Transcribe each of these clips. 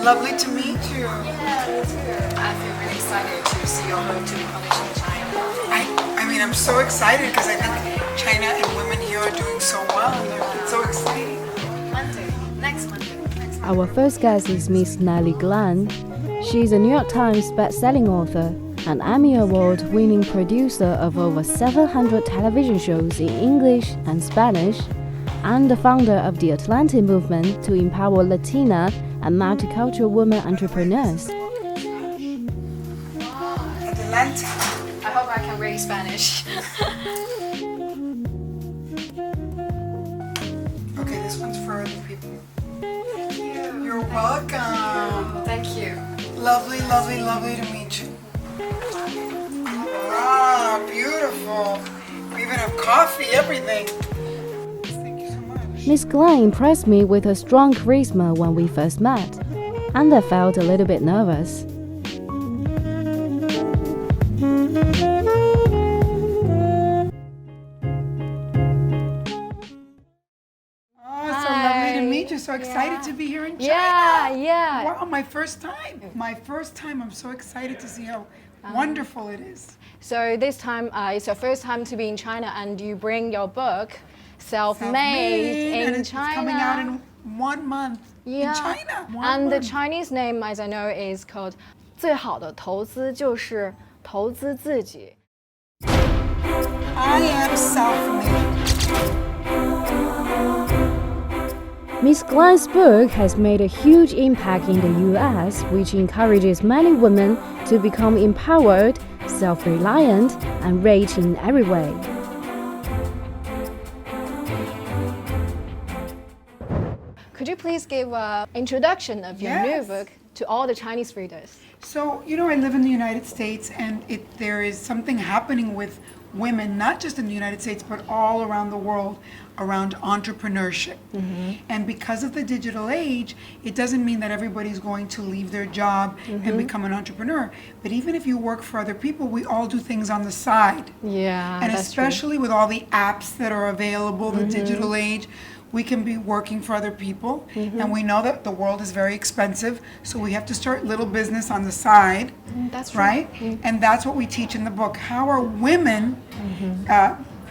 Lovely to meet you. Yeah, me too. I feel really excited to see your book to be published in China. I mean, I'm so excited because I think China and women here are doing so well and it's so exciting. Next Monday. Our first guest is Miss Nely Galán. She's a New York Times best-selling author, an Emmy Award winning producer of over 700 television shows in English and Spanish, and the founder of the Adelante Movement to empower Latina and multicultural women entrepreneurs. Adelante. I hope I can read Spanish. Okay, this one's for other people. Thank you. You're welcome. Thank you. Lovely, lovely, lovely to meet you. Ah, beautiful. We even have coffee, everything. Thank you so much. Miss Galán impressed me with her strong charisma when we first met, and I felt a little bit nervous. So excited to be here in China. Yeah. Wow, my first time. My first time. I'm so excited to see how wonderful it is. So this time, it's your first time to be in China, and you bring your book, Self-Made, in and China. It's coming out in 1 month in China. And the Chinese name, as I know, is called 最好的投资就是投资自己. I am self-made. Miss Galán's book has made a huge impact in the US, which encourages many women to become empowered, self-reliant, and rich in every way. Could you please give an introduction of your new Yes. book to all the Chinese readers? So, I live in the United States, and there is something happening with women, not just in the United States, but all around the world, around entrepreneurship. And because of the digital age, it doesn't mean that everybody's going to leave their job and become an entrepreneur. But even if you work for other people, we all do things on the side. Yeah, And that's especially with all the apps that are available, the digital age, we can be working for other people. And we know that the world is very expensive, so we have to start little business on the side. That's true. Right? And that's what we teach in the book. How are women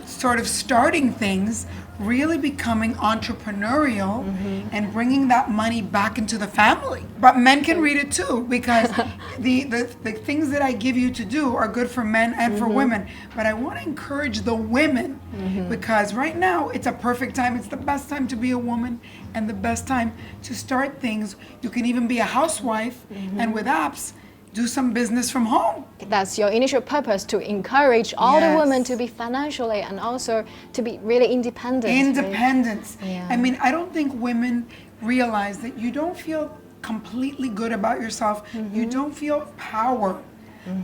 sort of starting things, really becoming entrepreneurial and bringing that money back into the family? But men can read it too, because the things that I give you to do are good for men and for women. But I want to encourage the women, because right now it's a perfect time. It's the best time to be a woman and the best time to start things. You can even be a housewife and with apps do some business from home. That's your initial purpose, to encourage all the Yes. women to be financially and also to be really independent. Independence. Yeah. I mean, I don't think women realize that you don't feel completely good about yourself. You don't feel power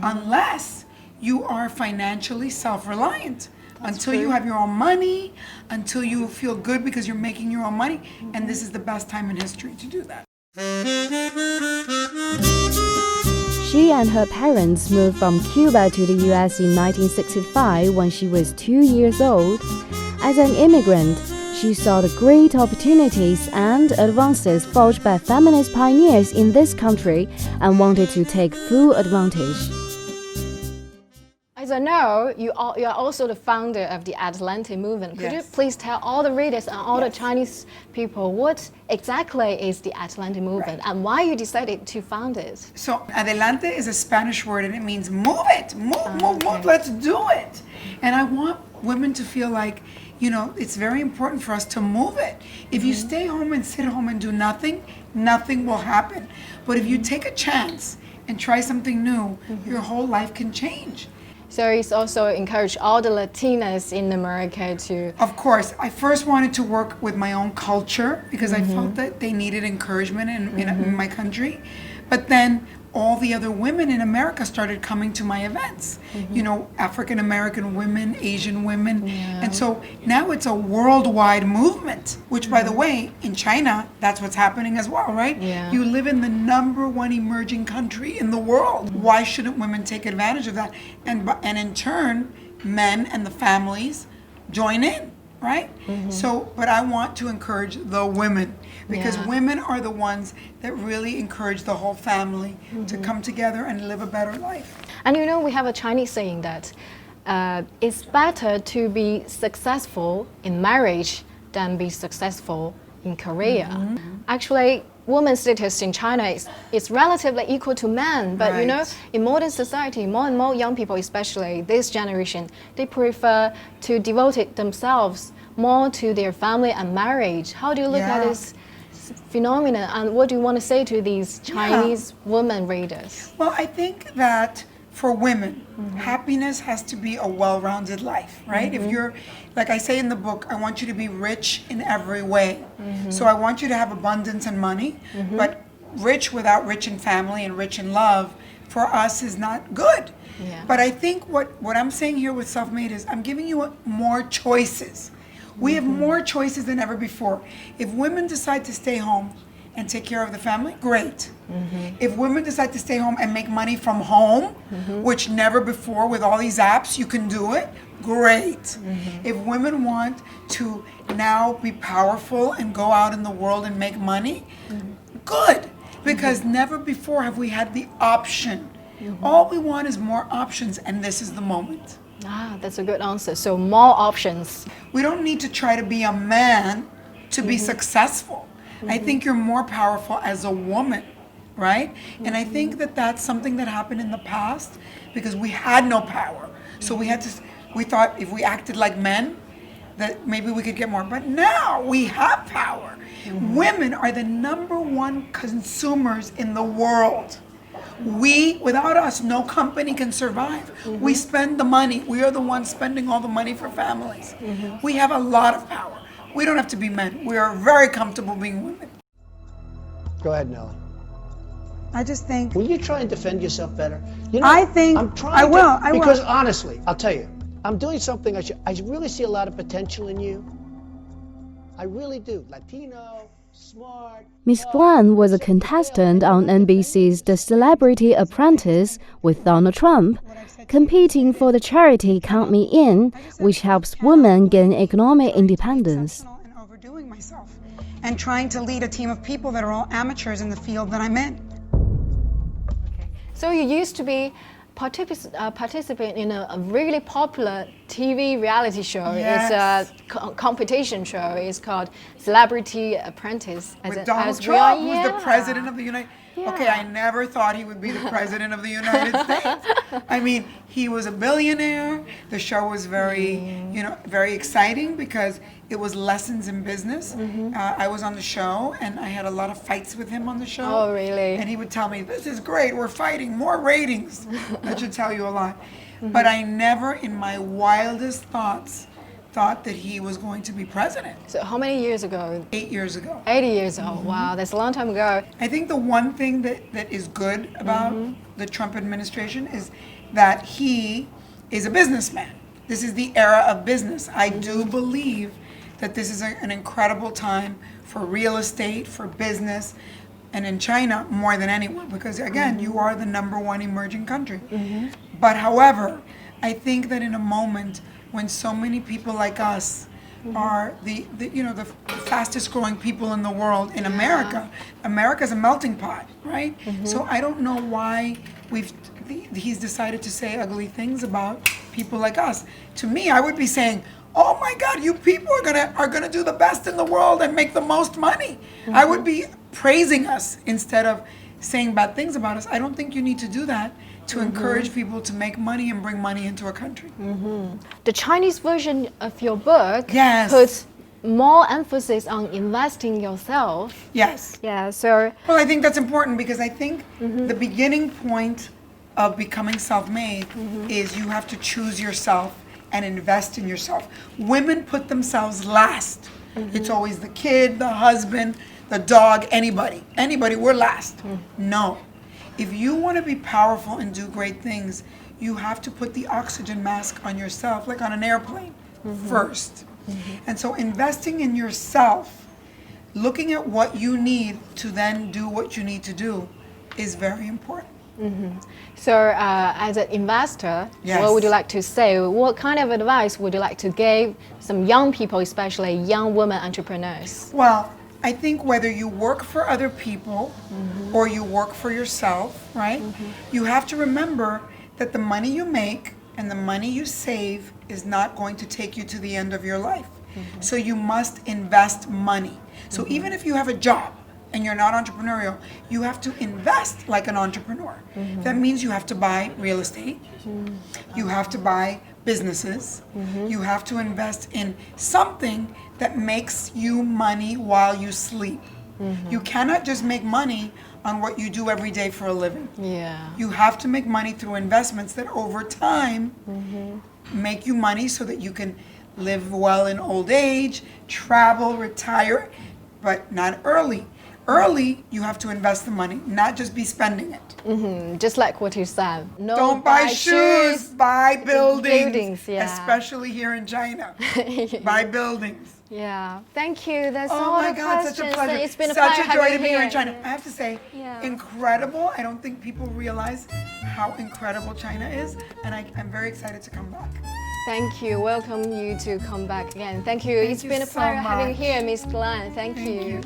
unless you are financially self-reliant. Until you have your own money, until you feel good because you're making your own money. And this is the best time in history to do that. She and her parents moved from Cuba to the US in 1965 when she was 2 years old. As an immigrant, she saw the great opportunities and advances forged by feminist pioneers in this country and wanted to take full advantage. As I know, you are also the founder of the Adelante Movement. Could you Yes. please tell all the readers and all the Chinese people what exactly is the Adelante Movement and why you decided to found it? So adelante is a Spanish word, and it means move it, move, let's do it. And I want women to feel like, it's very important for us to move it. If you stay home and sit home and do nothing, nothing will happen. But if you take a chance and try something new, your whole life can change. So it's also encouraged all the Latinas in America to... Of course, I first wanted to work with my own culture because I felt that they needed encouragement in my country. But then all the other women in America started coming to my events. African American women, Asian women. And so now it's a worldwide movement, which by the way, in China, that's what's happening as well, right? Yeah. You live in the #1 emerging country in the world. Why shouldn't women take advantage of that? And in turn, men and the families join in. right? So, but I want to encourage the women, because Yeah. women are the ones that really encourage the whole family to come together and live a better life. And you know, we have a Chinese saying that it's better to be successful in marriage than be successful in career. Actually, women's status in China is relatively equal to men, but you know, Right. in modern society, more and more young people, especially this generation, they prefer to devote themselves more to their family and marriage. How do you look at Yeah. this phenomenon, and what do you want to say to these Chinese women readers? Well, I think that for women, happiness has to be a well-rounded life, right? If you're, like I say in the book, I want you to be rich in every way. So I want you to have abundance and money, but rich without rich in family and rich in love, for us is not good. Yeah. But I think what I'm saying here with Self-Made is I'm giving you more choices. We have more choices than ever before. If women decide to stay home and take care of the family, great. If women decide to stay home and make money from home, which never before with all these apps you can do it, great. If women want to now be powerful and go out in the world and make money, good. Because never before have we had the option. All we want is more options, and this is the moment. Ah, that's a good answer. So more options. We don't need to try to be a man to be successful. I think you're more powerful as a woman, right? And I think that that's something that happened in the past because we had no power. So we thought if we acted like men, that maybe we could get more. But now we have power. Women are the #1 consumers in the world. Without us, no company can survive. We spend the money. We are the ones spending all the money for families. We have a lot of power. We don't have to be men. We are very comfortable being women. Go ahead, Nella. I just think Will you try and defend yourself better? You I think I'm trying I to, will, I will. Because honestly, I'll tell you, I'm doing something I really see a lot of potential in you. I really do. Latino, smart. Miss Galán was a contestant on NBC's The Celebrity Apprentice with Donald Trump, competing for the charity Count Me In, which helps women gain economic independence. and overdoing myself and trying to lead a team of people that are all amateurs in the field that I'm in. So you used to be participant in a really popular TV reality show. Yes. It's a competition show. It's called Celebrity Apprentice. With Donald Trump, who's the president of the United States. Okay, I never thought he would be the president of the United States. I mean, he was a billionaire. The show was very exciting because it was lessons in business. I was on the show and I had a lot of fights with him on the show. Oh, really? And he would tell me, "This is great, we're fighting, more ratings." That should tell you a lot. But I never in my wildest thoughts thought that he was going to be president. So how many years ago? 8 years ago. 80 years old. Wow, that's a long time ago. I think the one thing that is good about the Trump administration is that he is a businessman. This is the era of business. I do believe that this is an incredible time for real estate, for business, and in China more than anywhere, because again, you are the #1 emerging country. But however, I think that in a moment when so many people like us are the fastest growing people in the world in America. America's a melting pot, right? So I don't know why he's decided to say ugly things about people like us. To me, I would be saying, "Oh my God, you people are gonna do the best in the world and make the most money." I would be praising us instead of saying bad things about us. I don't think you need to do that to encourage people to make money and bring money into a country. The Chinese version of your book Yes. puts more emphasis on investing yourself. Yes. Yeah, so Well, I think that's important because I think the beginning point of becoming self-made is you have to choose yourself and invest in yourself. Women put themselves last. It's always the kid, the husband, the dog, anybody. We're last. No. If you want to be powerful and do great things, you have to put the oxygen mask on yourself, like on an airplane, first. And so investing in yourself, looking at what you need to then do what you need to do, is very important. So, as an investor, Yes. what would you like to say? What kind of advice would you like to give some young people, especially young women entrepreneurs? Well, I think whether you work for other people or you work for yourself, right? You have to remember that the money you make and the money you save is not going to take you to the end of your life. So you must invest money. So even if you have a job and you're not entrepreneurial, you have to invest like an entrepreneur. That means you have to buy real estate. You have to buy businesses. You have to invest in something that makes you money while you sleep. You cannot just make money on what you do every day for a living. Yeah. You have to make money through investments that over time make you money so that you can live well in old age, travel, retire, but not early. Early, you have to invest the money, not just be spending it. Just like what you said. No Don't buy shoes, buy buildings. Buildings, yeah. Especially here in China. Buy buildings. Yeah. Thank you. That's Oh all my the God, questions. such a pleasure. It's been a Such pleasure a joy having to be here in here. China. I have to say, Yeah. incredible. I don't think people realize how incredible China is, and I'm very excited to come back. Thank you. Welcome you to come back again. Thank you. Thank It's you been a so pleasure having you much. here, Miss Galán. Thank you.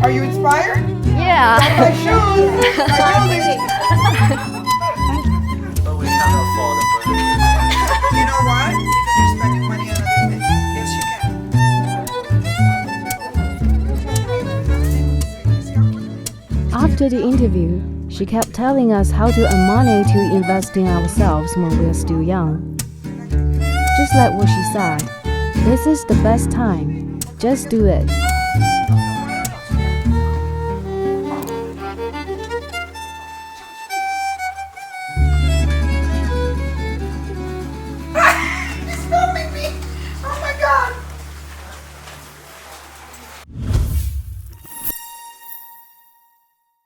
Are you inspired? Yeah. My shoes, my buildings. But we can't afford the burger. You know why? Because you're spending money on other things. Yes, you can. After the interview, she kept telling us how to earn money to invest in ourselves when we're still young. Just like what she said, this is the best time. Just do it.